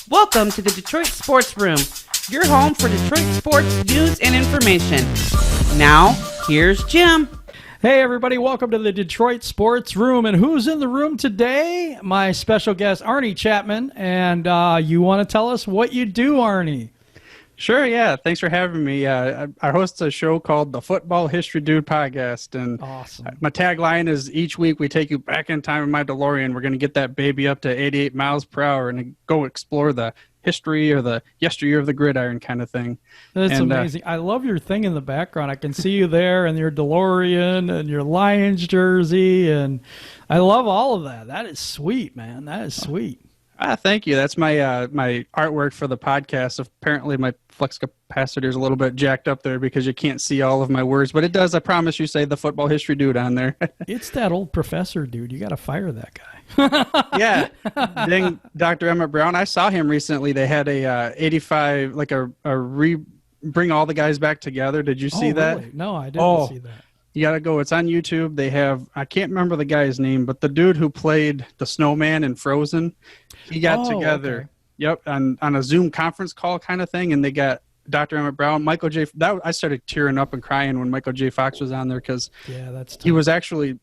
Welcome to the Detroit Sports Room, your home for Detroit sports news and information. Now, here's Jim. Hey everybody, welcome to the Detroit Sports Room. And who's in the room today? My special guest, Arnie Chapman. And you want to tell us what you do, Arnie? Sure, yeah. Thanks for having me. I host a show called the Football History Dude Podcast. And awesome. My tagline is each week we take you back in time in my DeLorean. We're going to get that baby up to 88 miles per hour and go explore the history or the yesteryear of the gridiron kind of thing. That's amazing. I love your thing in the background. I can see you there and your DeLorean and your Lions jersey, and I love all of that. That is sweet, man. That is sweet. Thank you. That's my my artwork for the podcast. Apparently my flux capacitor is a little bit jacked up there because you can't see all of my words, but it does, I promise you, say the Football History Dude on there. It's that old professor dude. You got to fire that guy. Yeah. Dang, Dr. Emmett Brown. I saw him recently. They had a 85, like bring all the guys back together. Did you see that? Really? No, I didn't see that. You got to go. It's on YouTube. They have, I can't remember the guy's name, but the dude who played the snowman in Frozen, he got together. Okay. Yep. On a Zoom conference call kind of thing. And they got Dr. Emmett Brown, Michael J. I started tearing up and crying when Michael J. Fox was on there because he was actually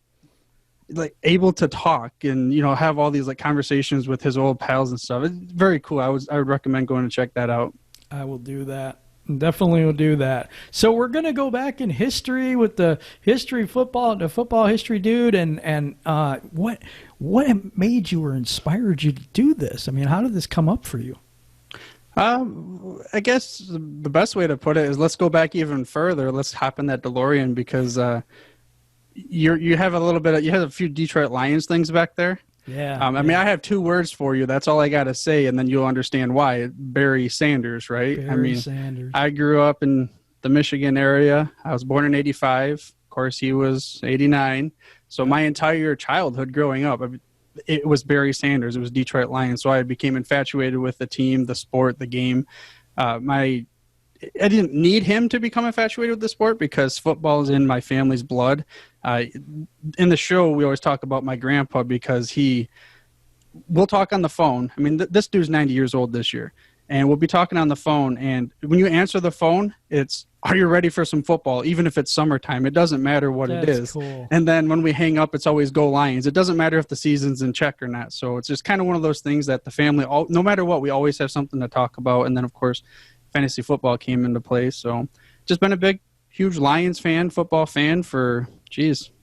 like able to talk and, you know, have all these like conversations with his old pals and stuff. It's very cool. I would recommend going to check that out. I will do that. Definitely will do that. So we're going to go back in history with the history football, the Football History Dude, and what made you or inspired you to do this? I mean, how did this come up for you? I guess the best way to put it is let's go back even further. Let's hop in that DeLorean because you have a few Detroit Lions things back there. Yeah. I mean, I have two words for you. That's all I got to say, and then you'll understand why. Barry Sanders, right? Sanders. I grew up in the Michigan area. I was born in 85. Of course, he was 89. So my entire childhood growing up, it was Barry Sanders. It was Detroit Lions. So I became infatuated with the team, the sport, the game. I didn't need him to become infatuated with the sport because football is in my family's blood. In the show, we always talk about my grandpa because we'll talk on the phone. I mean, this dude's 90 years old this year, and we'll be talking on the phone. And when you answer the phone, it's, are you ready for some football? Even if it's summertime, it doesn't matter what it is. Cool. And then when we hang up, it's always go Lions. It doesn't matter if the season's in check or not. So it's just kind of one of those things that the family, no matter what, we always have something to talk about. And then, of course, fantasy football came into play. So just been a big, huge Lions fan, football fan for,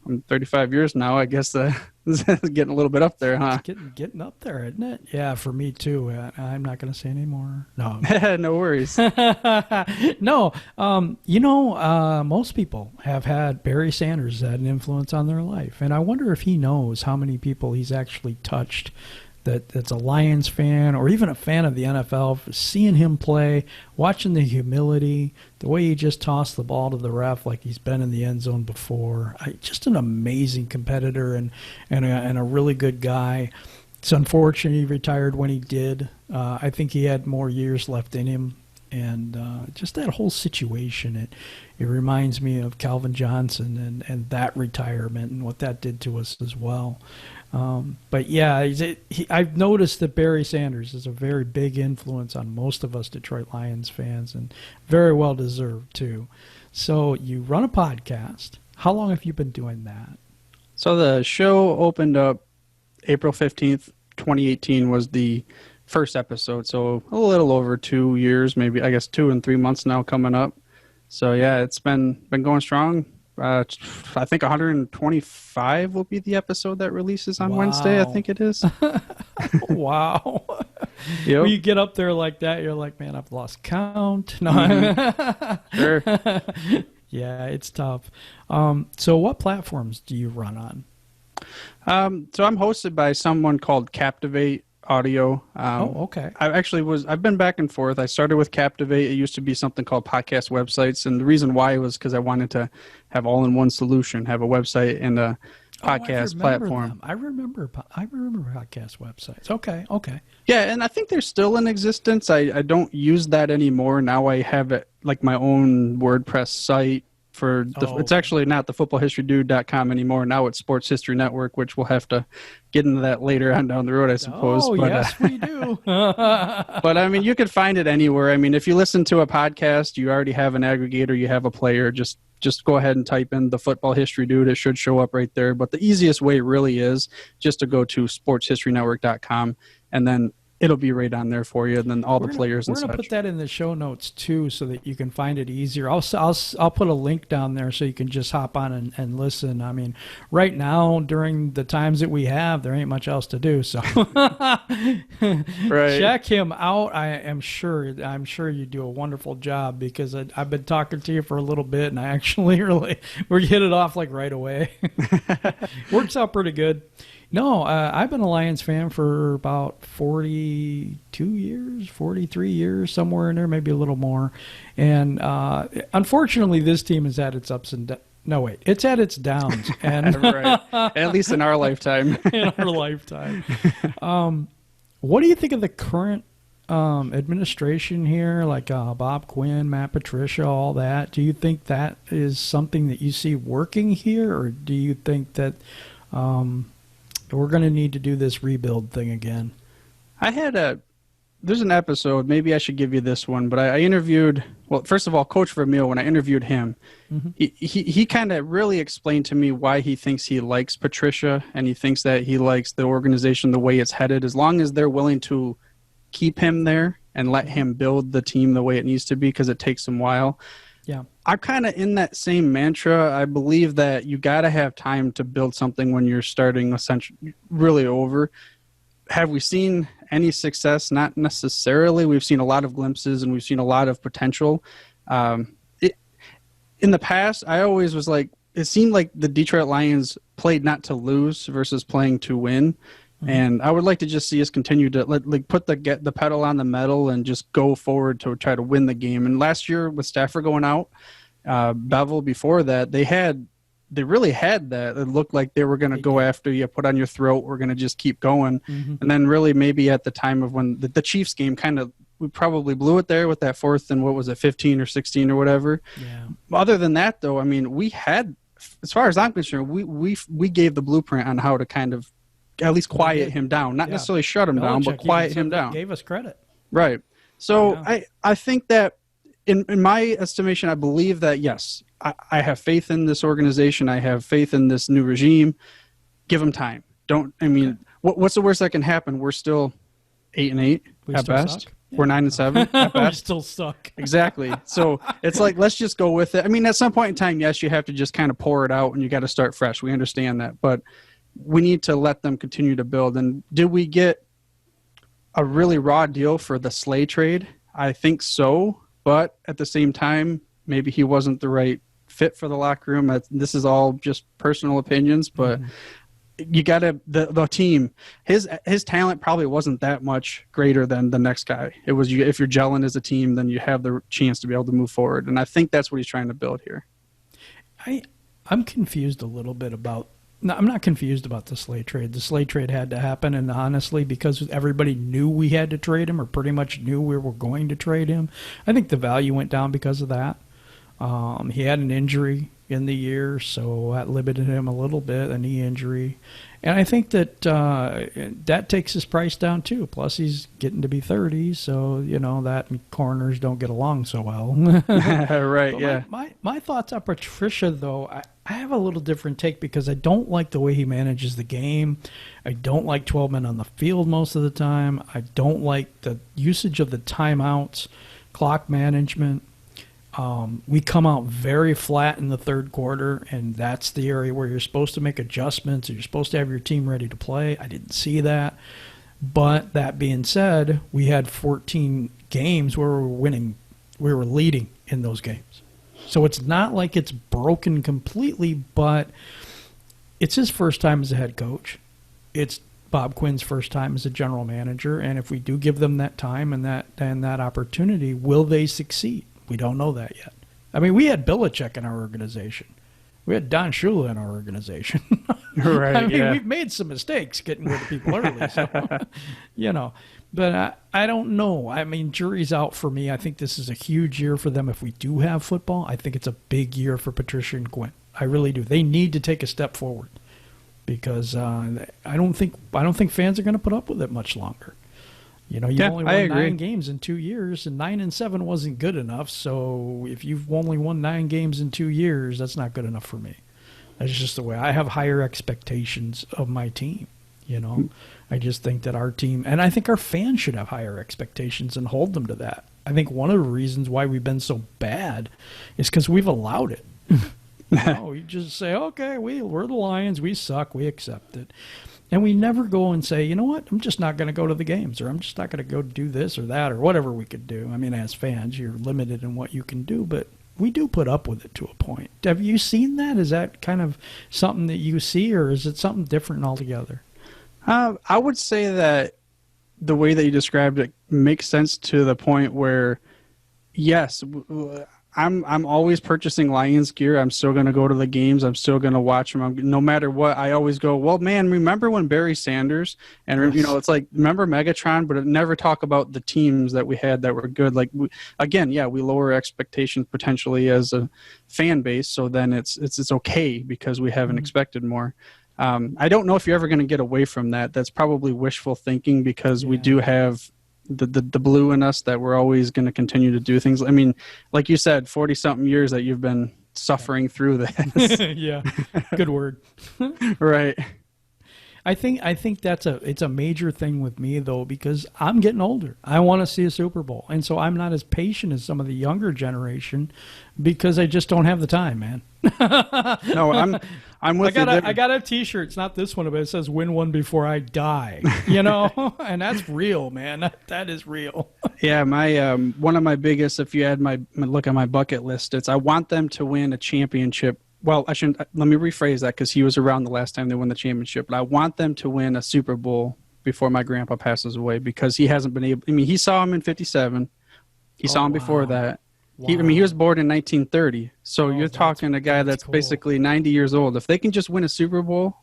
I'm 35 years now. I guess this is getting a little bit up there, huh? It's getting up there, isn't it? Yeah, for me too. I'm not going to say anymore. No. No worries. No. Most people have had Barry Sanders had an influence on their life. And I wonder if he knows how many people he's actually touched that's a Lions fan or even a fan of the NFL, seeing him play, watching the humility, the way he just tossed the ball to the ref like he's been in the end zone before. Just an amazing competitor and a really good guy. It's unfortunate he retired when he did. I think he had more years left in him. And just that whole situation, it reminds me of Calvin Johnson and that retirement and what that did to us as well. But yeah, I've noticed that Barry Sanders is a very big influence on most of us Detroit Lions fans, and very well deserved too. So you run a podcast. How long have you been doing that? So the show opened up April 15th, 2018 was the first episode. So a little over 2 years, maybe, I guess 2 and 3 months now coming up. So yeah, it's been going strong. I think 125 will be the episode that releases on Wednesday. I think it is. Wow. Yep. When you get up there like that, you're like, man, I've lost count. No. Mm-hmm. Sure. Yeah, it's tough. So what platforms do you run on? So I'm hosted by someone called Captivate Audio. Okay. I've been back and forth. I started with Captivate. It used to be something called Podcast Websites. And the reason why was because I wanted to have all-in-one solution, have a website and a podcast platform. Them. I remember podcast websites. Okay. Yeah, and I think they're still in existence. I don't use that anymore. Now I have it like my own WordPress site, it's actually not the footballhistorydude.com anymore. Now it's Sports History Network, which we'll have to get into that later on down the road, I suppose. Oh, yes, we do. But I mean, you could find it anywhere. I mean, if you listen to a podcast, you already have an aggregator, you have a player, just go ahead and type in the Football History Dude. It should show up right there. But the easiest way really is just to go to sportshistorynetwork.com, and then it'll be right on there for you, and then all the players and such. We're going to put that in the show notes, too, so that you can find it easier. I'll put a link down there so you can just hop on and listen. I mean, right now, during the times that we have, there ain't much else to do. So right. Check him out. I'm sure you do a wonderful job, because I've been talking to you for a little bit, and I actually we hit it off like right away. Works out pretty good. No, I've been a Lions fan for about 42 years, 43 years, somewhere in there, maybe a little more. And unfortunately, this team has had its ups and downs. No, wait, it's had its downs. And right. At least in our lifetime. In our lifetime. What do you think of the current administration here, like Bob Quinn, Matt Patricia, all that? Do you think that is something that you see working here, or do you think that we're going to need to do this rebuild thing again? There's an episode, maybe I should give you this one, but I interviewed, well, first of all, Coach Vermeil, when I interviewed him, he kind of really explained to me why he thinks he likes Patricia, and he thinks that he likes the organization the way it's headed, as long as they're willing to keep him there and let him build the team the way it needs to be, because it takes him a while. Yeah. I'm kind of in that same mantra. I believe that you got to have time to build something when you're starting essentially really over. Have we seen any success? Not necessarily. We've seen a lot of glimpses, and we've seen a lot of potential. In the past, I always was like, it seemed like the Detroit Lions played not to lose versus playing to win. And I would like to just see us continue to put the pedal on the metal and just go forward to try to win the game. And last year with Stafford going out, Bevel before that, they really had that. It looked like they were going to go after you, put on your throat. We're going to just keep going. And then really maybe at the time of when the Chiefs game we probably blew it there with that 4th and what was it, 15 or 16 or whatever. Yeah. Other than that, though, I mean, we had, as far as I'm concerned, we gave the blueprint on how to kind of at least quiet him down, not necessarily shut him down, but quiet him down. Gave us credit. Right. So I think that in my estimation, I believe that, yes, I have faith in this organization. I have faith in this new regime. Give them time. What's the worst that can happen? We're still 8-8 at best. Yeah. We're 9-7 at best. We still suck. Exactly. So it's like, let's just go with it. I mean, at some point in time, yes, you have to just kind of pour it out and you got to start fresh. We understand that, but we need to let them continue to build. And did we get a really raw deal for the Slay trade? I think so, but at the same time, maybe he wasn't the right fit for the locker room. This is all just personal opinions, but you got to the team. His talent probably wasn't that much greater than the next guy. It was if you're gelling as a team, then you have the chance to be able to move forward. And I think that's what he's trying to build here. I'm confused a little bit about. No, I'm not confused about the Slay trade. The Slay trade had to happen, and honestly, because everybody knew we had to trade him, or pretty much knew we were going to trade him, I think the value went down because of that. He had an injury in the year, so that limited him a little bit, a knee injury. And I think that that takes his price down too. Plus, he's getting to be 30, so, that and corners don't get along so well. Right, but yeah. My thoughts on Patricia, though, I have a little different take because I don't like the way he manages the game. I don't like 12 men on the field most of the time. I don't like the usage of the timeouts, clock management. We come out very flat in the third quarter, and that's the area where you're supposed to make adjustments, or you're supposed to have your team ready to play. I didn't see that. But that being said, we had 14 games where we were leading in those games. So it's not like it's broken completely, but it's his first time as a head coach. It's Bob Quinn's first time as a general manager, and if we do give them that time and that opportunity, will they succeed? We don't know that yet. I mean, we had Belichick in our organization. We had Don Shula in our organization. Right. I mean, we've made some mistakes getting rid of people early. So, But I don't know. I mean, jury's out for me. I think this is a huge year for them if we do have football. I think it's a big year for Patricia and Quinn. I really do. They need to take a step forward because I don't think fans are going to put up with it much longer. You know, you've only won 9 games in 2 years, and 9-7 wasn't good enough. So if you've only won 9 games in 2 years, that's not good enough for me. That's just the way I have higher expectations of my team. You know, I just think that our team, and I think our fans should have higher expectations and hold them to that. I think one of the reasons why we've been so bad is because we've allowed it. You just say, okay, we're the Lions, we suck, we accept it. And we never go and say, you know what, I'm just not going to go to the games, or I'm just not going to go do this or that or whatever we could do. I mean, as fans, you're limited in what you can do, but we do put up with it to a point. Have you seen that? Is that kind of something that you see, or is it something different altogether? I would say that the way that you described it makes sense to the point where, yes, I'm always purchasing Lions gear. I'm still going to go to the games. I'm still going to watch them. No matter what, I always go, well, man, remember when Barry Sanders and, yes. You know, it's like, remember Megatron, but never talk about the teams that we had that were good. Like, we lower expectations potentially as a fan base. So then it's okay because we haven't expected more. I don't know if you're ever going to get away from that. That's probably wishful thinking because we do have the blue in us that we're always going to continue to do things. I mean, like you said, 40-something years that you've been suffering through this. Yeah, good word. Right. I think it's a major thing with me though because I'm getting older. I want to see a Super Bowl, and so I'm not as patient as some of the younger generation because I just don't have the time, man. No, I'm with you. I got a T-shirt. It's not this one, but it says "Win one before I die." You know, and that's real, man. That is real. Yeah, my one of my biggest. If you add my look at my bucket list, it's I want them to win a championship. Well, I shouldn't. Let me rephrase that because he was around the last time they won the championship. But I want them to win a Super Bowl before my grandpa passes away because he hasn't been able. I mean, he saw him in '57. He saw him before that. Wow. He was born in 1930. So you're talking a guy that's cool. Basically 90 years old. If they can just win a Super Bowl.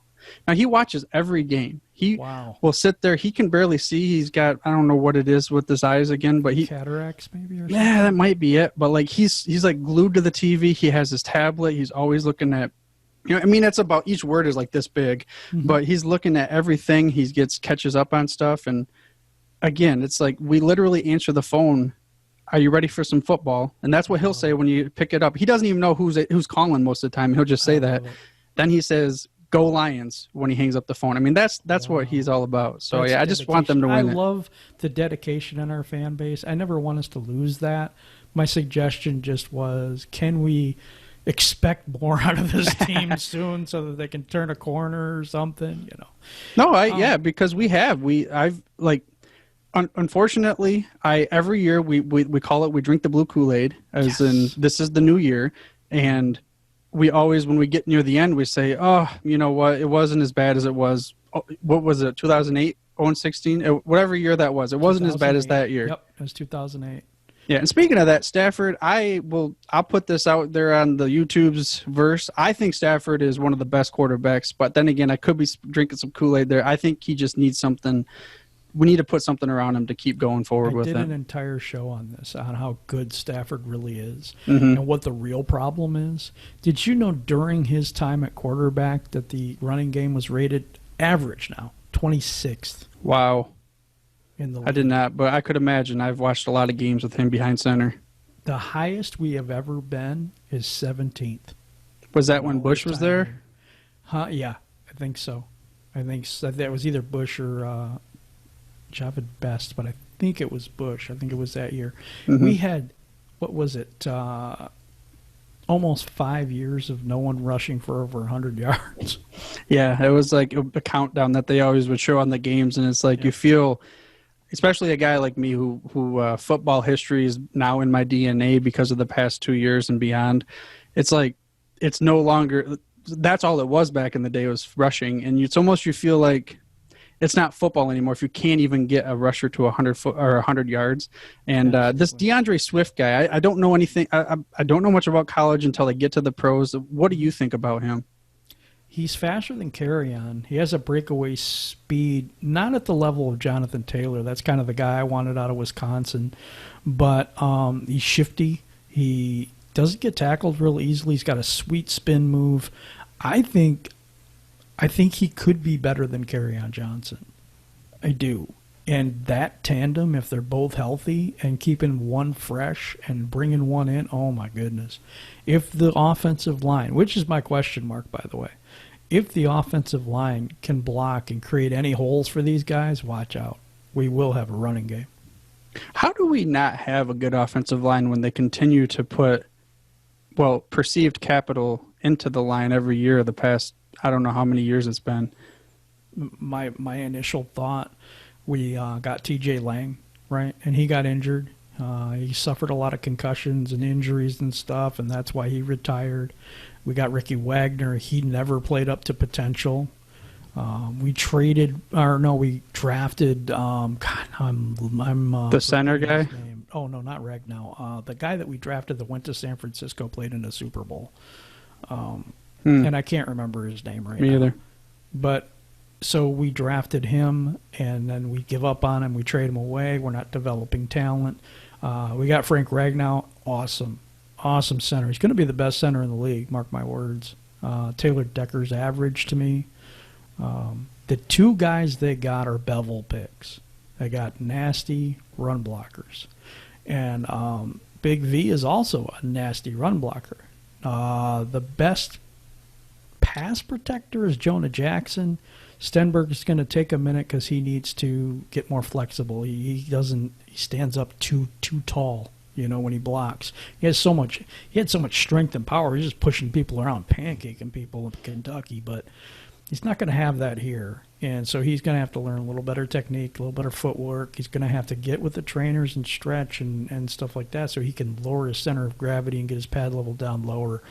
Now, he watches every game. He will sit there. He can barely see. He's got, I don't know what it is with his eyes again, but cataracts maybe or something? Yeah, that might be it. But like he's like glued to the TV. He has his tablet. He's always looking at, you know, I mean, it's about, each word is like this big, but he's looking at everything. He catches up on stuff. And again, it's like we literally answer the phone. Are you ready for some football? And that's what he'll say when you pick it up. He doesn't even know who's calling most of the time. He'll just say that. Then he says, "Go Lions," when he hangs up the phone. I mean, that's what he's all about. So I just want them to win. I love the dedication in our fan base. I never want us to lose that. My suggestion just was, can we expect more out of this team soon so that they can turn a corner or something? You know. No, because I've unfortunately, every year we call it, we drink the blue Kool-Aid, as in this is the new year, and we always, when we get near the end, we say, oh, you know what, it wasn't as bad as it was. What was it, 2008, 2016, whatever year that was. It wasn't as bad as that year. Yep, it was 2008. Yeah, and speaking of that, Stafford, I'll put this out there on the YouTube's verse. I think Stafford is one of the best quarterbacks, but then again, I could be drinking some Kool-Aid there. I think he just needs something. We need to put something around him to keep going forward with it. I did an entire show on this, on how good Stafford really is and what the real problem is. Did you know during his time at quarterback that the running game was rated average now, 26th? Wow. In the league. I did not, but I could imagine. I've watched a lot of games with him behind center. The highest we have ever been is 17th. Was that when Bush was there? Yeah, I think so. I think that was either Bush or Javid Best, but I think it was Bush. I think it was that year. We had, what was it, almost 5 years of no one rushing for over 100 yards. Yeah, it was like a countdown that they always would show on the games, and it's like you feel, especially a guy like me who football history is now in my DNA because of the past 2 years and beyond. It's like it's no longer, that's all it was back in the day, was rushing, and it's almost, you feel like it's not football anymore if you can't even get a rusher to 100 yards. And this DeAndre Swift guy, I don't know anything. I don't know much about college until I get to the pros. What do you think about him? He's faster than Carrion. He has a breakaway speed, not at the level of Jonathan Taylor. That's kind of the guy I wanted out of Wisconsin. But he's shifty. He doesn't get tackled real easily. He's got a sweet spin move. I think he could be better than Carrion Johnson. I do. And that tandem, if they're both healthy and keeping one fresh and bringing one in, oh my goodness. If the offensive line, which is my question mark, by the way, if the offensive line can block and create any holes for these guys, watch out. We will have a running game. How do we not have a good offensive line when they continue to put, perceived capital into the line every year of the past, I don't know how many years it's been? My initial thought, we got TJ Lang, right? And he got injured. He suffered a lot of concussions and injuries and stuff, and that's why he retired. We got Ricky Wagner. He never played up to potential. We drafted. The center guy. Oh no, not Ragnow. The guy that we drafted that went to San Francisco, played in a Super Bowl, and I can't remember his name right now. Me either. But so we drafted him, and then we give up on him. We trade him away. We're not developing talent. We got Frank Ragnow. Awesome center. He's going to be the best center in the league, mark my words. Taylor Decker's average to me. The two guys they got are bevel picks. They got nasty run blockers. And Big V is also a nasty run blocker. The best pass protector is Jonah Jackson. Stenberg is going to take a minute because he needs to get more flexible. He stands up too tall, when he blocks. He had so much strength and power. He's just pushing people around, pancaking people in Kentucky, but he's not going to have that here. And so he's going to have to learn a little better technique, a little better footwork. He's going to have to get with the trainers and stretch and stuff like that so he can lower his center of gravity and get his pad level down lower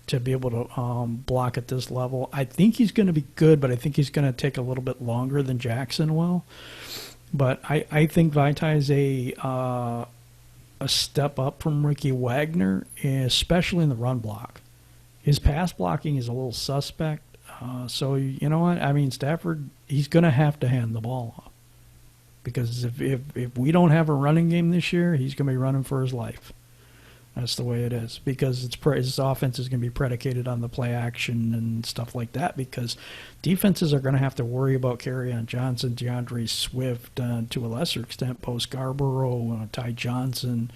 to be able to block at this level. I think he's going to be good, but I think he's going to take a little bit longer than Jackson will. But I think Vaitai is a step up from Ricky Wagner, especially in the run block. His pass blocking is a little suspect. So you know what? I mean, Stafford, he's going to have to hand the ball off. Because if we don't have a running game this year, he's going to be running for his life. That's the way it is. Because his offense is going to be predicated on the play action and stuff like that. Because defenses are going to have to worry about Kerryon Johnson, DeAndre Swift, to a lesser extent, Bo Scarborough, Ty Johnson,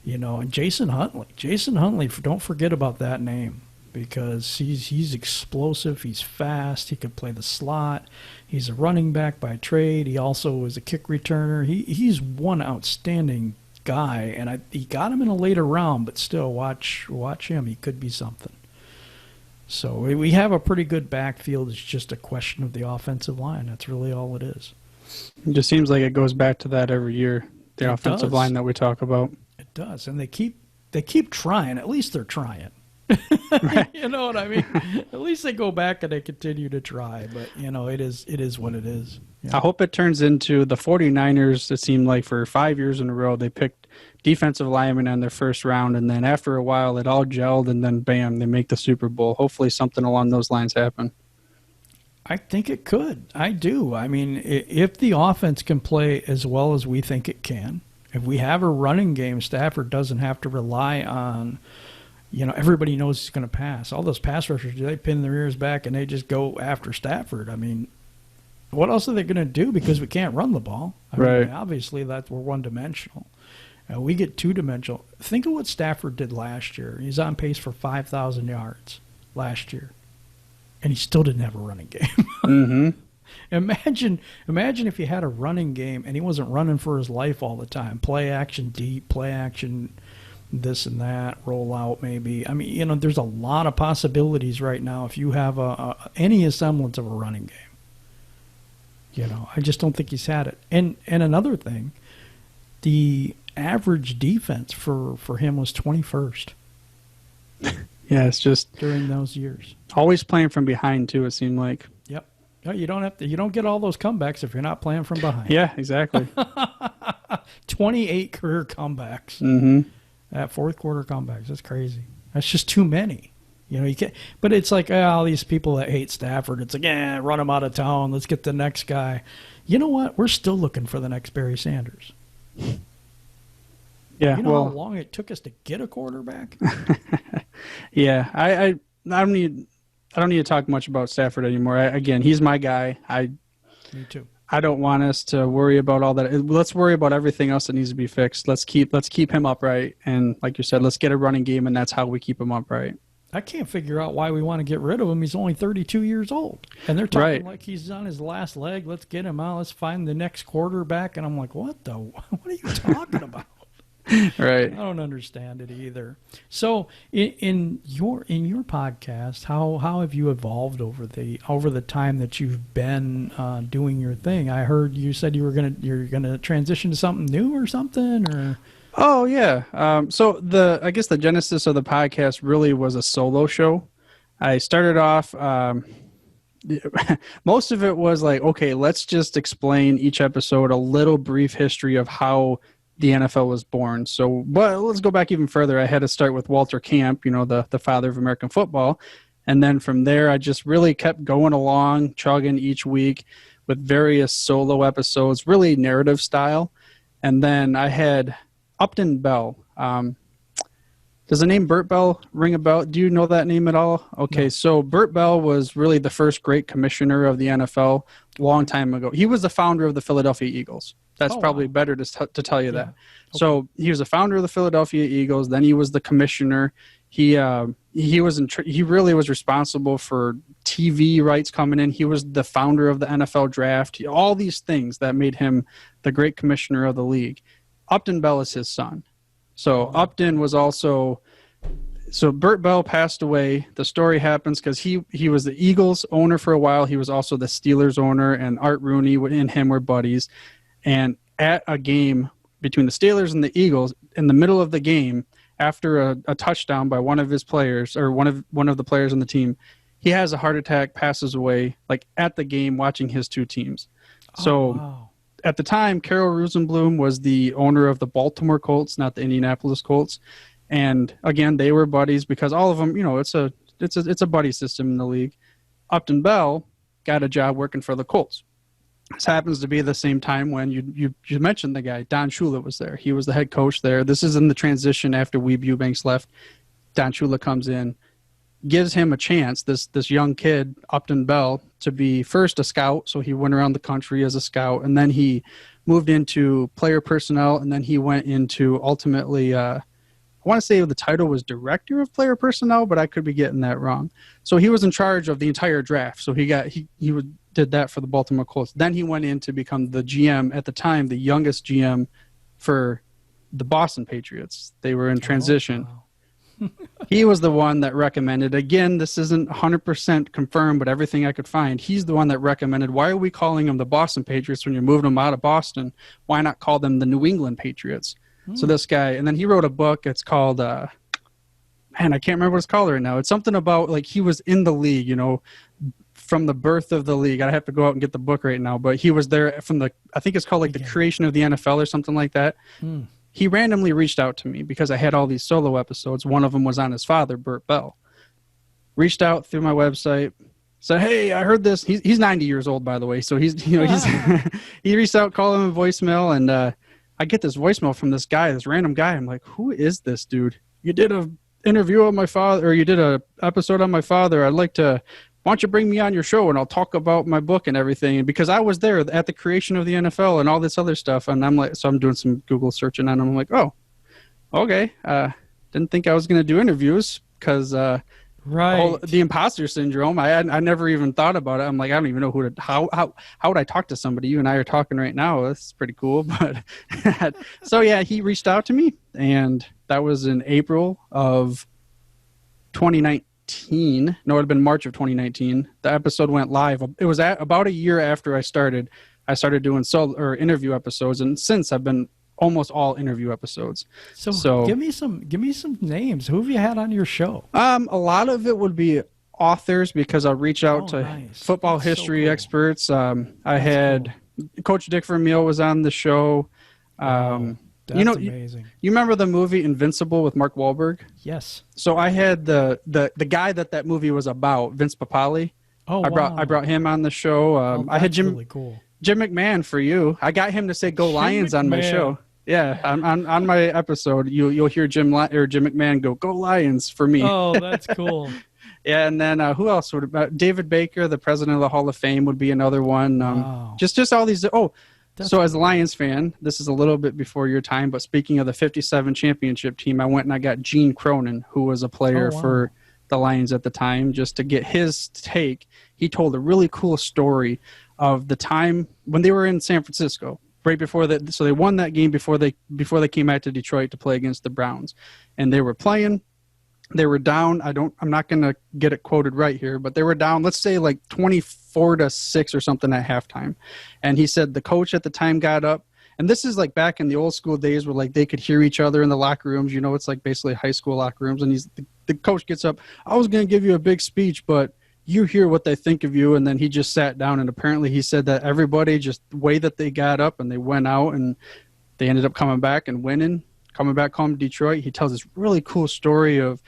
and Jason Huntley. Jason Huntley, don't forget about that name. Because he's explosive, he's fast, he can play the slot, he's a running back by trade, he also is a kick returner. He's one outstanding guy, and he got him in a later round, but still, watch him, he could be something. So we have a pretty good backfield. It's just a question of the offensive line. That's really all it is. It just seems like it goes back to that every year, the offensive line that we talk about. It does, and they keep trying. At least they're trying. You know what I mean? At least they go back and they continue to try, but it is what it is. I hope it turns into the 49ers. It seemed like for 5 years in a row they picked defensive linemen in their first round, and then after a while it all gelled, and then bam, they make the Super Bowl. Hopefully something along those lines happen. I think it could. I do. I mean, if the offense can play as well as we think it can, if we have a running game, Stafford doesn't have to rely on everybody knows he's going to pass. All those pass rushers, they pin their ears back and they just go after Stafford. I mean, what else are they going to do? Because we can't run the ball. I mean, obviously, we're one-dimensional. We get two-dimensional. Think of what Stafford did last year. He's on pace for 5,000 yards last year, and he still didn't have a running game. Mm-hmm. Imagine if he had a running game and he wasn't running for his life all the time. Play action deep, play action this and that, roll out maybe. I mean, there's a lot of possibilities right now if you have any semblance of a running game. I just don't think he's had it. And another thing, the average defense for him was 21st. Yeah, it's just during those years. Always playing from behind too, it seemed like. Yep. No, you don't get all those comebacks if you're not playing from behind. Yeah, exactly. 28 career comebacks. Mm-hmm. At fourth quarter comebacks. That's crazy. That's just too many. You know, you can't. But it's like all these people that hate Stafford. It's like, run him out of town. Let's get the next guy. You know what? We're still looking for the next Barry Sanders. Yeah. You know how long it took us to get a quarterback? Yeah. I don't need to talk much about Stafford anymore. Again, he's my guy. Me too. I don't want us to worry about all that. Let's worry about everything else that needs to be fixed. Let's keep him upright, and like you said, let's get a running game, and that's how we keep him upright. I can't figure out why we want to get rid of him. He's only 32 years old, and they're talking like he's on his last leg. Let's get him out. Let's find the next quarterback. And I'm like, what are you talking about? Right. I don't understand it either. So in your podcast, how have you evolved over the time that you've been doing your thing? I heard you said you're gonna transition to something new or something, or. Oh yeah. So I guess the genesis of the podcast really was a solo show. I started off. Most of it was like, okay, let's just explain each episode a little brief history of how the NFL was born. So, but let's go back even further. I had to start with Walter Camp, the father of American football. And then from there, I just really kept going along, chugging each week with various solo episodes, really narrative style. And then I had Upton Bell. Does the name Burt Bell ring a bell? Do you know that name at all? Okay, no. So Burt Bell was really the first great commissioner of the NFL a long time ago. He was the founder of the Philadelphia Eagles. That's probably better to tell you that. Okay. So he was the founder of the Philadelphia Eagles. Then he was the commissioner. He really was responsible for TV rights coming in. He was the founder of the NFL draft. All these things that made him the great commissioner of the league. Upton Bell is his son. So Upton was also. So Burt Bell passed away. The story happens because he was the Eagles owner for a while. He was also the Steelers owner, and Art Rooney and him were buddies. And at a game between the Steelers and the Eagles, in the middle of the game, after a touchdown by one of his players or one of the players on the team, he has a heart attack, passes away, like at the game watching his two teams. At the time, Carol Rosenblum was the owner of the Baltimore Colts, not the Indianapolis Colts. And again, they were buddies because all of them, it's a buddy system in the league. Upton Bell got a job working for the Colts. This happens to be the same time when you mentioned the guy, Don Shula was there. He was the head coach there. This is in the transition after Weeb Eubanks left. Don Shula comes in, gives him a chance, this young kid, Upton Bell, to be first a scout. So he went around the country as a scout, and then he moved into player personnel, and then he went into ultimately I want to say the title was director of player personnel, but I could be getting that wrong. So he was in charge of the entire draft. So he did that for the Baltimore Colts. Then he went in to become the GM at the time, the youngest GM for the Boston Patriots. They were in transition. Wow. He was the one that recommended, again, this isn't 100% confirmed, but everything I could find, he's the one that recommended, why are we calling them the Boston Patriots when you're moving them out of Boston? Why not call them the New England Patriots? So this guy, and then he wrote a book. It's called, I can't remember what it's called right now. It's something about like he was in the league, from the birth of the league. I have to go out and get the book right now, but he was there from I think it's called like the creation of the NFL or something like that. He randomly reached out to me because I had all these solo episodes. One of them was on his father, Burt Bell. Reached out through my website. Said, hey, I heard this. He's 90 years old, by the way. So he's he reached out, called him a voicemail, and I get this voicemail from this random guy. I'm like, who is this dude? You did an interview on my father, or you did a episode on my father. Why don't you bring me on your show and I'll talk about my book and everything? And because I was there at the creation of the NFL and all this other stuff. And I'm like, so I'm doing some Google searching and I'm like, oh, okay. Didn't think I was going to do interviews because, the imposter syndrome. I never even thought about it. I'm like, I don't even know how would I talk to somebody? You and I are talking right now. That's pretty cool. But so yeah, he reached out to me, and that was in April of 2019. No, it had been March of 2019. The episode went live. It was about a year after I started doing interview episodes, and since I've been almost all interview episodes. So give me some names. Who have you had on your show? A lot of it would be authors because I'll reach out to football history experts. I had Coach Dick Vermeil was on the show. That's amazing. You remember the movie Invincible with Mark Wahlberg? Yes. So I had the guy that movie was about, Vince Papale. Oh, I brought him on the show. I had Jim really cool. Jim McMahon for you. I got him to say "Go Lions" on my show. Yeah, on my episode, you'll hear Jim McMahon go Lions for me. Oh, that's cool. Yeah, and then who else would David Baker, the president of the Hall of Fame, would be another one. Wow. Just all these. That's So as a Lions fan, this is a little bit before your time, but speaking of the 57 championship team, I went and I got Gene Cronin, who was a player for the Lions at the time, just to get his take. He told a really cool story of the time when they were in San Francisco, right before that. So they won that game before they came back to Detroit to play against the Browns, and they were playing. They were down. I'm not going to get it quoted right here, but they were down, let's say like 24-6 or something at halftime. And he said the coach at the time got up, and this is like back in the old school days where like they could hear each other in the locker rooms. It's like basically high school locker rooms. And the coach gets up. I was going to give you a big speech, but you hear what they think of you. And then he just sat down, and apparently he said that everybody, just the way that they got up and they went out, and they ended up coming back and winning. Coming back home to Detroit, he tells this really cool story of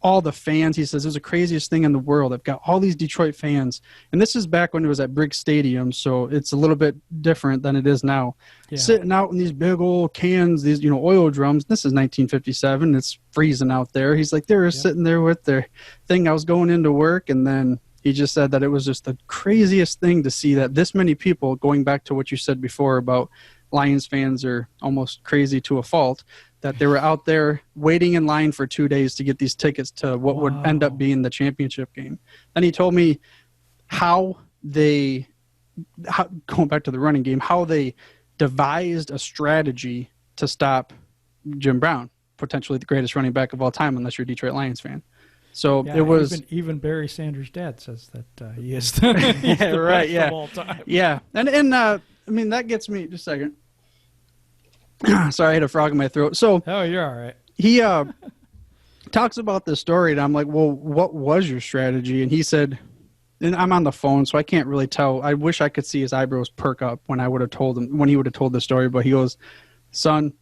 all the fans. He says it was the craziest thing in the world. I've got all these Detroit fans, and this is back when it was at Briggs Stadium, so it's a little bit different than it is now. Yeah. Sitting out in these big old cans, these oil drums. This is 1957. It's freezing out there. He's like, they were sitting there with their thing. I was going into work, and then he just said that it was just the craziest thing to see that this many people, going back to what you said before about Lions fans are almost crazy to a fault, that they were out there waiting in line for 2 days to get these tickets to what would end up being the championship game. And he told me going back to the running game, how they devised a strategy to stop Jim Brown, potentially the greatest running back of all time, unless you're a Detroit Lions fan. So it was even Barry Sanders' dad says that he is the best of all time. Yeah, and I mean that gets me just a second. Sorry, I had a frog in my throat. So you're all right. He talks about this story, and I'm like, well, what was your strategy? And he said, and I'm on the phone, so I can't really tell. I wish I could see his eyebrows perk up when he would have told the story. But he goes, son,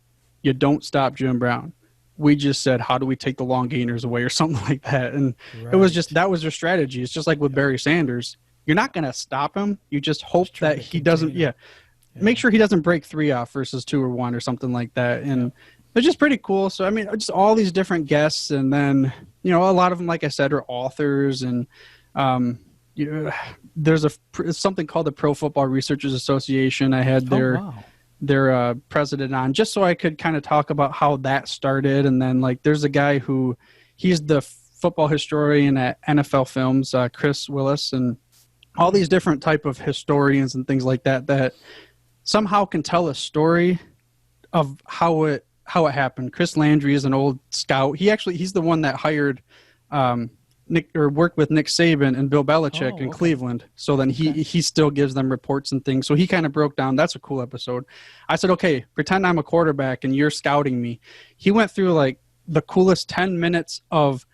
you don't stop Jim Brown. We just said, how do we take the long gainers away or something like that? And it was just, that was their strategy. It's just like with Barry Sanders. You're not going to stop him. You just hope that he doesn't, make sure he doesn't break 3 off versus 2 or 1 or something like that. And it's just pretty cool. So, I mean, just all these different guests. And then, a lot of them, like I said, are authors. And there's something called the Pro Football Researchers Association. I had their president on just so I could kind of talk about how that started. And then like there's a guy he's the football historian at NFL Films, Chris Willis, and all these different type of historians and things like that somehow can tell a story of how it happened. Chris Landry is an old scout. He's the one that hired worked with Nick Saban and Bill Belichick in Cleveland. So then he still gives them reports and things. So he kind of broke down. That's a cool episode. I said, okay, pretend I'm a quarterback and you're scouting me. He went through like the coolest 10 minutes of,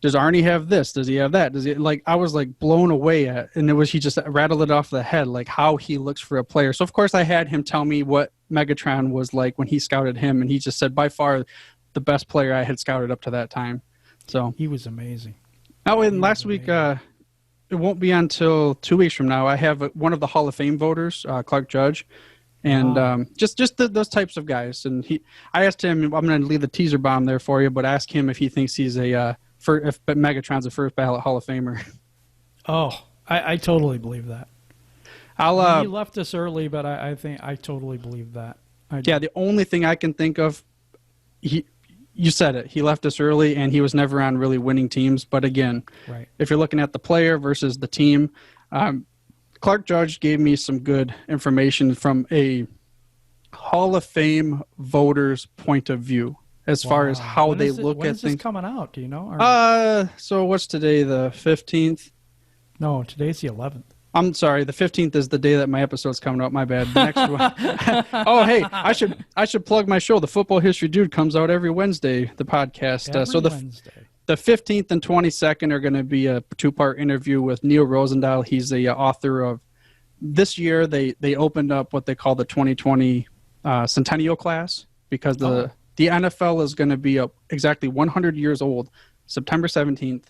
does Arnie have this? Does he have that? Does he I was like blown away at, and he just rattled it off the head, like how he looks for a player. So of course I had him tell me what Megatron was like when he scouted him. And he just said by far the best player I had scouted up to that time. So he was amazing. Oh, and last week, it won't be until 2 weeks from now. I have one of the Hall of Fame voters, Clark Judge, and just those types of guys. And I asked him, I'm going to leave the teaser bomb there for you, but ask him if he thinks he's if Megatron's a first ballot Hall of Famer. Oh, I totally believe that. He left us early, but I think I totally believe that. The only thing I can think of, you said it. He left us early, and he was never on really winning teams. But again, if you're looking at the player versus the team, Clark Judge gave me some good information from a Hall of Fame voter's point of view as far as how they look at things. When is this coming out? Do you know? So what's today? The 15th? No, today's the 11th. I'm sorry. The 15th is the day that my episode's coming out. My bad. The next one. Oh, hey, I should plug my show. The Football History Dude comes out every Wednesday. The podcast. Wednesday. The 15th and 22nd are going to be a 2-part interview with Neil Rosendahl. He's the author of. This year they opened up what they call the 2020 Centennial class, because the NFL is going to be exactly 100 years old, September 17th,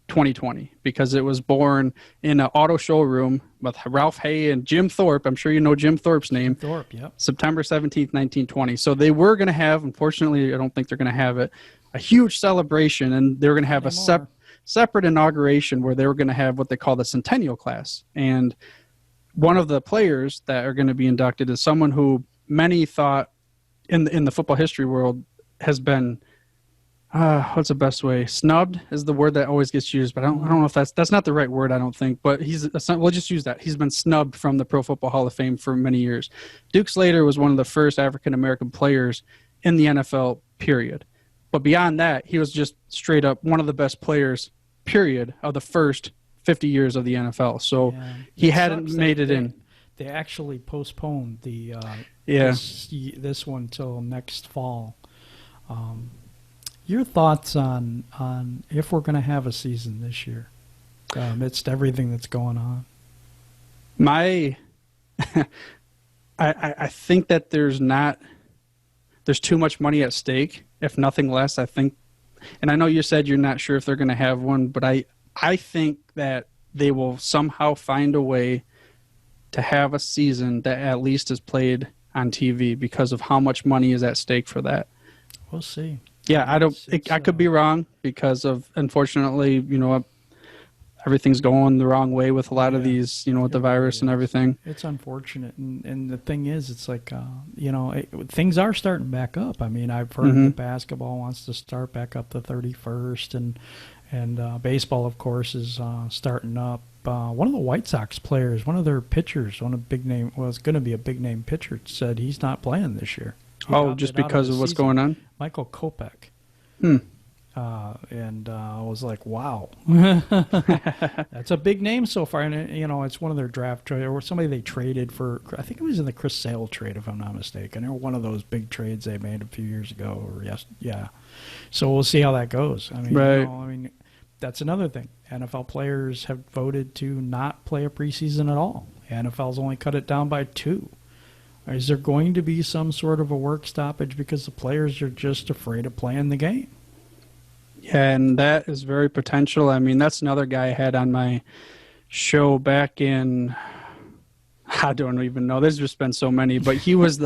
2020, because it was born in an auto showroom with Ralph Hay and Jim Thorpe. I'm sure you know Jim Thorpe's name. Jim Thorpe, yep. September 17th, 1920. So they were going to have, unfortunately, I don't think they're going to have it, a huge celebration, and they were going to have a separate inauguration where they were going to have what they call the Centennial class. And one of the players that are going to be inducted is someone who many thought in the football history world has been what's the best way? Snubbed is the word that always gets used, but I don't know if that's not the right word, I don't think. But we'll just use that. He's been snubbed from the Pro Football Hall of Fame for many years. Duke Slater was one of the first African American players in the NFL, period. But beyond that, he was just straight up one of the best players, period, of the first 50 years of the NFL. So he hadn't made it in. They actually postponed the this one till next fall. Your thoughts on if we're going to have a season this year, amidst everything that's going on? I think that there's too much money at stake, if nothing less. I think, and I know you said you're not sure if they're going to have one, but I think that they will somehow find a way to have a season that at least is played on TV because of how much money is at stake for that. We'll see. Yeah, I could be wrong because of, unfortunately, everything's going the wrong way with a lot of these, with the virus and everything. It's unfortunate. And the thing is, it's like, things are starting back up. I mean, I've heard that basketball wants to start back up the 31st, and baseball, of course, is starting up. One of the White Sox players, one of their pitchers, going to be a big name pitcher, said he's not playing this year. Just because of what's going on? Michael Kopech. And I was like, wow. That's a big name so far. And, it's one of their draft trades, or somebody they traded for. I think it was in the Chris Sale trade, if I'm not mistaken. Or one of those big trades they made a few years ago. So we'll see how that goes. I mean, that's another thing. NFL players have voted to not play a preseason at all. The NFL's only cut it down by 2. Is there going to be some sort of a work stoppage because the players are just afraid of playing the game? Yeah, and that is very potential. I mean, that's another guy I had on my show back in, I don't even know. There's just been so many, but he was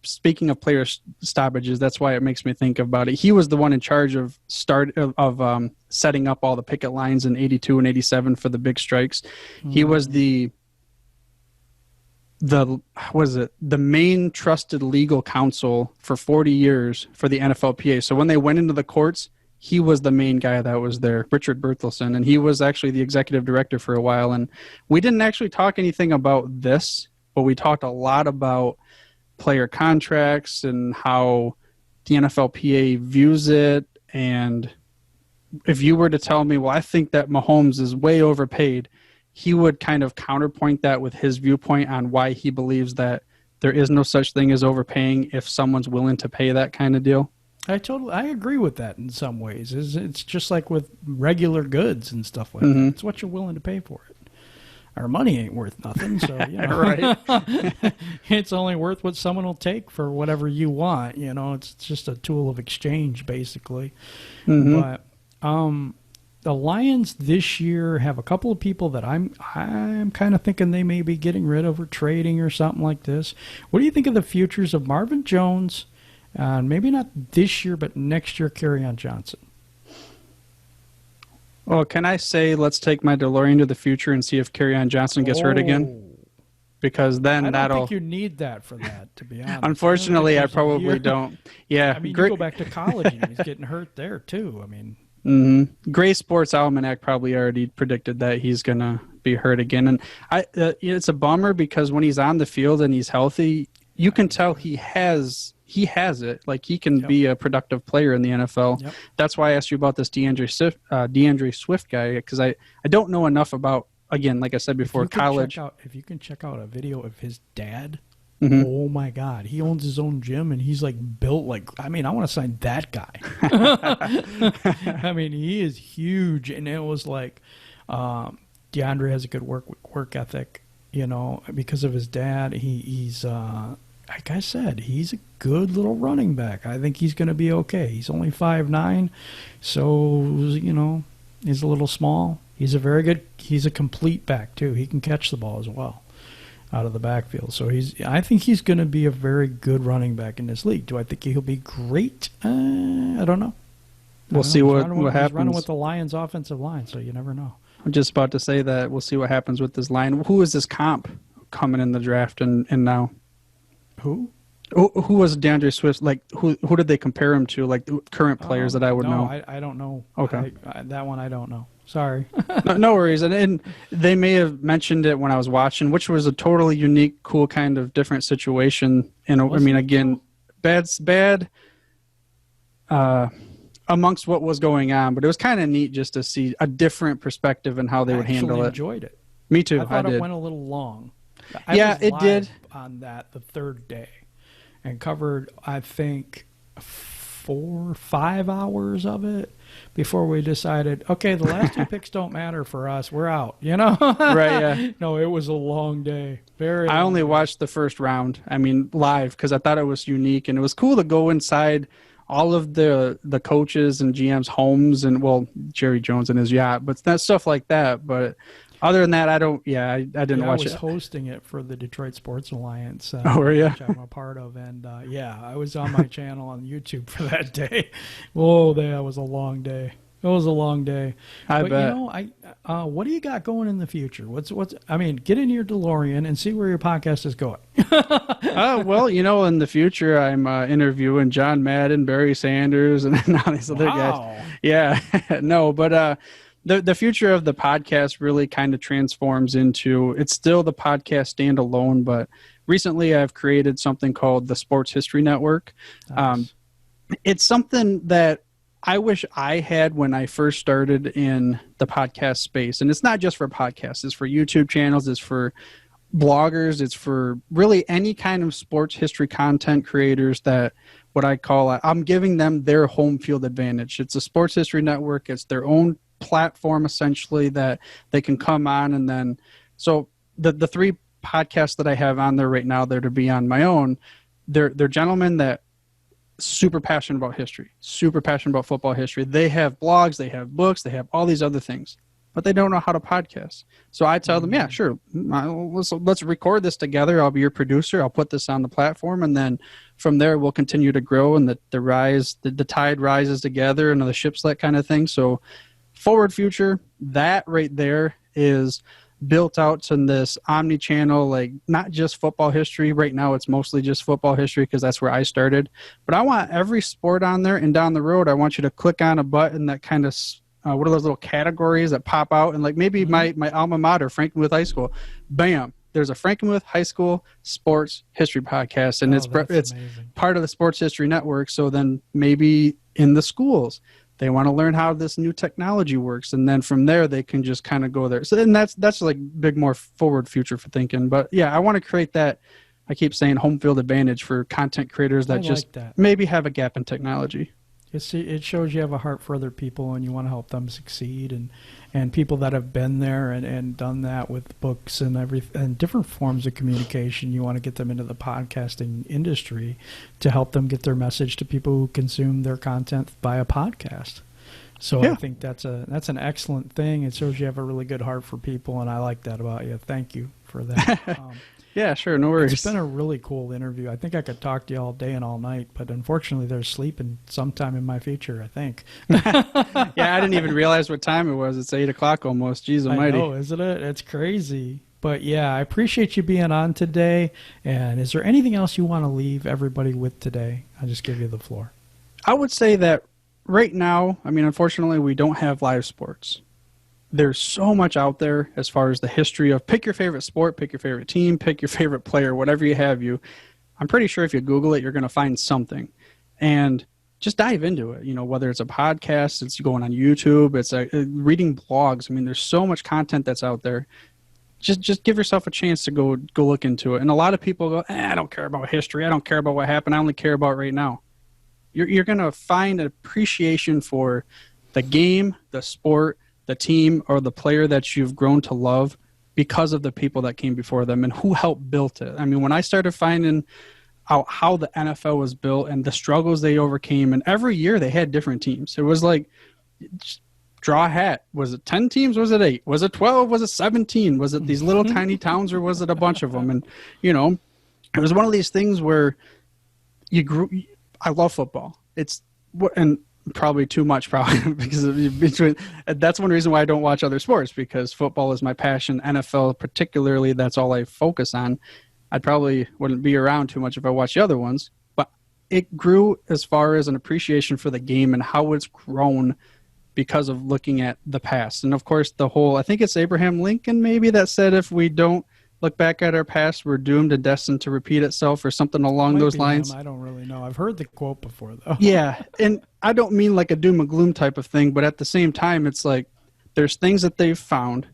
speaking of player stoppages, that's why it makes me think about it. He was the one in charge of setting up all the picket lines in 82 and 87 for the big strikes. He was the main trusted legal counsel for 40 years for the NFLPA. So when they went into the courts, he was the main guy that was there, Richard Berthelsen, and he was actually the executive director for a while. And we didn't actually talk anything about this, but we talked a lot about player contracts and how the NFLPA views it. And if you were to tell me, well, I think that Mahomes is way overpaid, he would kind of counterpoint that with his viewpoint on why he believes that there is no such thing as overpaying if someone's willing to pay that kind of deal. I agree with that in some ways. It's just like with regular goods and stuff like that. It's what you're willing to pay for it. Our money ain't worth nothing, so right. It's only worth what someone will take for whatever you want. It's just a tool of exchange, basically. But the Lions this year have a couple of people that I'm kind of thinking they may be getting rid of or trading or something like this. What do you think of the futures of Marvin Jones? Maybe not this year, but next year, Kerryon Johnson. Well, can I say let's take my DeLorean to the future and see if Kerryon Johnson gets hurt again? Because then I don't think you need that for that, to be honest. Unfortunately, I probably don't. Yeah, I mean, you go back to college and he's getting hurt there too. I mean, Gray Sports Almanac probably already predicted that he's gonna be hurt again, and it's a bummer because when he's on the field and he's healthy, you can tell he has it. Like he can be a productive player in the NFL. Yep. That's why I asked you about this DeAndre Swift guy, because I don't know enough about, again, like I said before, college. If you can check out a video of his dad, oh my God, he owns his own gym and he's like built like, I mean, I want to sign that guy. I mean, he is huge, and it was like DeAndre has a good work ethic, because of his dad. He's like I said, he's a good little running back. I think he's going to be okay. He's only 5'9", so, you know, he's a little small. He's a complete back, too. He can catch the ball as well out of the backfield. So I think he's going to be a very good running back in this league. Do I think he'll be great? I don't know. We'll see what happens. He's running with the Lions' offensive line, so you never know. I'm just about to say that we'll see what happens with this line. Who is this comp coming in the draft and now? Who? Who was DeAndre Swift? Like, who did they compare him to? Like, the current players that I would know? I don't know. Okay. That one I don't know. Sorry. No worries. And they may have mentioned it when I was watching, which was a totally unique, cool, kind of different situation. And I mean, again, bad's bad amongst what was going on, but it was kind of neat just to see a different perspective and how they would handle it. I enjoyed it. Me too. I thought it went a little long. Yeah, it did. On that the third day, and covered I think 4 or 5 hours of it before we decided, okay, the last 2 picks don't matter for us. We're out. You know. Right. Yeah. No, it was a long day. I only watched the first round. I mean, live because I thought it was unique and it was cool to go inside all of the coaches and GM's homes and, well, Jerry Jones and his yacht, but that stuff like that. But other than that, I didn't watch it. I was hosting it for the Detroit Sports Alliance, were you? which I'm a part of. And, I was on my channel on YouTube for that day. Whoa, that was a long day. It was a long day. I bet. You know, what do you got going in the future? I mean, get in your DeLorean and see where your podcast is going. Well, you know, in the future, I'm interviewing John Madden, Barry Sanders, and all these other guys. Yeah. No, but the future of the podcast really kind of transforms into, it's still the podcast standalone, but recently I've created something called the Sports History Network. Nice. It's something that I wish I had when I first started in the podcast space. And it's not just for podcasts. It's for YouTube channels. It's for bloggers. It's for really any kind of sports history content creators that what I call, I'm giving them their home field advantage. It's a sports history network. It's their own platform essentially that they can come on. And then, so the 3 podcasts that I have on there right now, they're to be on my own. They're gentlemen that super passionate about history, super passionate about football history. They have blogs, they have books, they have all these other things, but they don't know how to podcast. So I tell them, yeah, sure, let's record this together. I'll be your producer. I'll put this on the platform, and then from there we'll continue to grow, and the tide rises together, and the ship's that kind of thing. So forward future, that right there is built out to this omni-channel, like not just football history. Right now it's mostly just football history because that's where I started, but I want every sport on there, and down the road I want you to click on a button that kind of what are those little categories that pop out, and like maybe my alma mater, Frankenmuth High School, bam, there's a Frankenmuth High School sports history podcast, and it's amazing. Part of the Sports History Network. So then maybe in the schools they want to learn how this new technology works, and then from there they can just kind of go there. So then that's like big, more forward future for thinking. But yeah, I want to create that, I keep saying, home field advantage for content creators that maybe have a gap in technology. You see, it shows you have a heart for other people and you want to help them succeed, and people that have been there and done that with books and and different forms of communication. You want to get them into the podcasting industry to help them get their message to people who consume their content via podcast. So yeah. I think that's an excellent thing. It shows you have a really good heart for people, and I like that about you. Thank you for that. Yeah, sure, no worries. It's been a really cool interview. I think I could talk to you all day and all night, but unfortunately they're sleeping sometime in my future, I think. Yeah, I didn't even realize what time it was. It's 8 o'clock almost. Jeez almighty. I know, isn't it? It's crazy. But yeah, I appreciate you being on today. And is there anything else you want to leave everybody with today? I'll just give you the floor. I would say that right now, I mean, unfortunately, we don't have live sports. There's so much out there as far as the history of pick your favorite sport, pick your favorite team, pick your favorite player, whatever you have you. I'm pretty sure if you Google it, you're going to find something. And just dive into it. You know, whether it's a podcast, it's going on YouTube, it's reading blogs. I mean, there's so much content that's out there. Just give yourself a chance to go look into it. And a lot of people go, I don't care about history. I don't care about what happened. I only care about right now. You're going to find an appreciation for the game, the sport, the team, or the player that you've grown to love because of the people that came before them and who helped build it. I mean, when I started finding how the NFL was built and the struggles they overcame. And every year they had different teams. It was like, just draw a hat. Was it 10 teams? Was it 8? Was it 12? Was it 17? Was it these little tiny towns, or was it a bunch of them? And, you know, it was one of these things where you grew. I love football. It's and probably too much, probably because that's one reason why I don't watch other sports, because football is my passion. NFL particularly, that's all I focus on. I probably wouldn't be around too much if I watched the other ones, but it grew as far as an appreciation for the game and how it's grown because of looking at the past. And of course, I think it's Abraham Lincoln maybe that said, if we don't look back at our past, we're doomed and destined to repeat itself, or something along those lines. I don't really know. I've heard the quote before, though. Yeah, and I don't mean like a doom and gloom type of thing, but at the same time, it's like there's things that they've found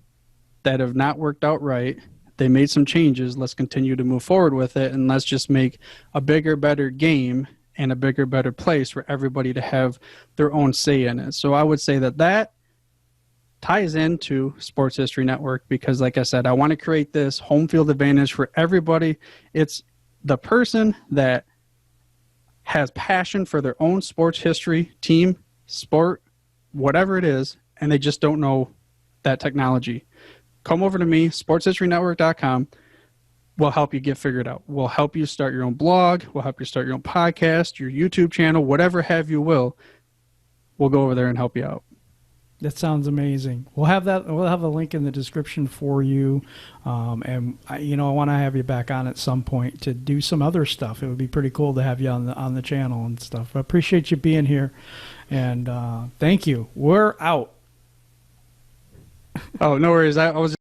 that have not worked out right. They made some changes. Let's continue to move forward with it, and let's just make a bigger, better game and a bigger, better place for everybody to have their own say in it. So I would say that ties into Sports History Network, because like I said, I want to create this home field advantage for everybody. It's the person that has passion for their own sports history, team, sport, whatever it is, and they just don't know that technology. Come over to me, sportshistorynetwork.com. We'll help you get figured out. We'll help you start your own blog. We'll help you start your own podcast, your YouTube channel, whatever have you will. We'll go over there and help you out. That sounds amazing. We'll have a link in the description for you. And I want to have you back on at some point to do some other stuff. It would be pretty cool to have you on the channel and stuff. I appreciate you being here, and thank you. We're out. Oh, no worries. I was